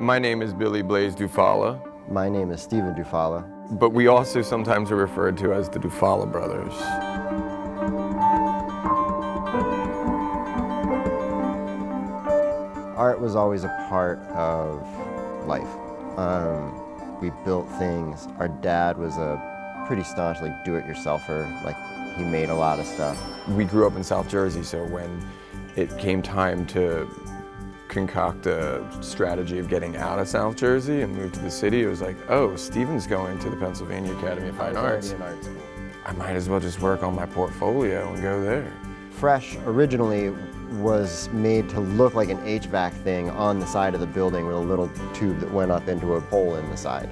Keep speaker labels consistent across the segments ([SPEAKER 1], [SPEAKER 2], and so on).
[SPEAKER 1] My name is Billy Blaze Dufala,
[SPEAKER 2] My name is Stephen Dufala.
[SPEAKER 1] but we also sometimes are referred to as the Dufala Brothers.
[SPEAKER 2] Art was always a part of life. We built things. Our dad was a pretty staunch do-it-yourselfer. He made a lot of stuff.
[SPEAKER 1] We grew up in South Jersey, so when it came time to concoct a strategy of getting out of South Jersey and move to the city, it was like, oh, Stephen's going to the Pennsylvania Academy of Fine Arts.
[SPEAKER 2] In art school.
[SPEAKER 1] I might as well just work on my portfolio and go there.
[SPEAKER 2] Fresh originally was made to look like an HVAC thing on the side of the building with a little tube that went up into a hole in the side.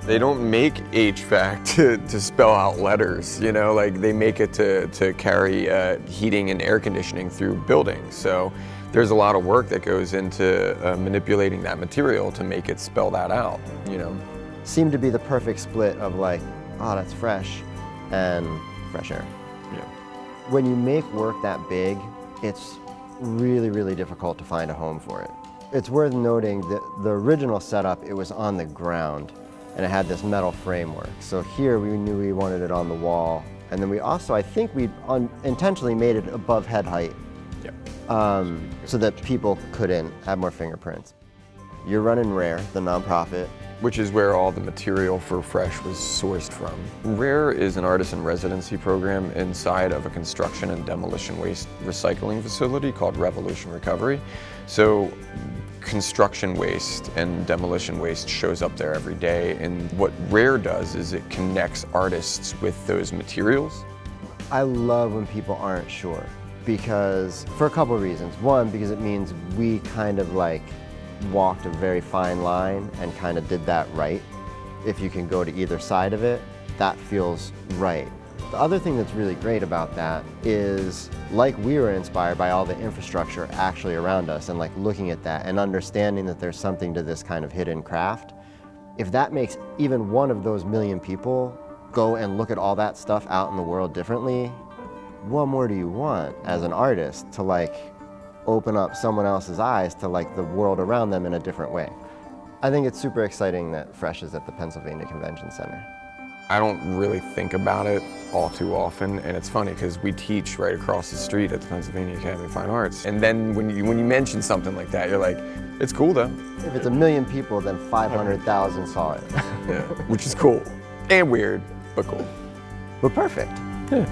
[SPEAKER 1] They don't make HVAC to spell out letters, you know, they make it to carry heating and air conditioning through buildings. So there's a lot of work that goes into manipulating that material to make it spell that out, you know.
[SPEAKER 2] Seemed to be the perfect split of oh, that's fresh and fresh air.
[SPEAKER 1] Yeah.
[SPEAKER 2] When you make work that big, it's really, really difficult to find a home for it. It's worth noting that the original setup, it was on the ground and it had this metal framework. So here we knew we wanted it on the wall. And then we also, I think we intentionally made it above head height.
[SPEAKER 1] Yep.
[SPEAKER 2] So that people couldn't have more fingerprints. You're running Rare, the nonprofit.
[SPEAKER 1] Which is where all the material for Fresh was sourced from. Rare is an artisan residency program inside of a construction and demolition waste recycling facility called Revolution Recovery. So construction waste and demolition waste shows up there every day, and what Rare does is it connects artists with those materials.
[SPEAKER 2] I love when people aren't sure, because for a couple of reasons. One, because it means we kind of walked a very fine line and kind of did that right. If you can go to either side of it, that feels right. The other thing that's really great about that is we were inspired by all the infrastructure actually around us and looking at that and understanding that there's something to this kind of hidden craft. If that makes even one of those million people go and look at all that stuff out in the world differently, what more do you want as an artist to open up someone else's eyes to the world around them in a different way? I think it's super exciting that Fresh is at the Pennsylvania Convention Center.
[SPEAKER 1] I don't really think about it all too often, and it's funny because we teach right across the street at the Pennsylvania Academy of Fine Arts. And then when you mention something like that, you're like, it's cool though.
[SPEAKER 2] If it's 1 million people, then 500,000 saw it.
[SPEAKER 1] Yeah, which is cool and weird, but cool.
[SPEAKER 2] But perfect.
[SPEAKER 1] Yeah.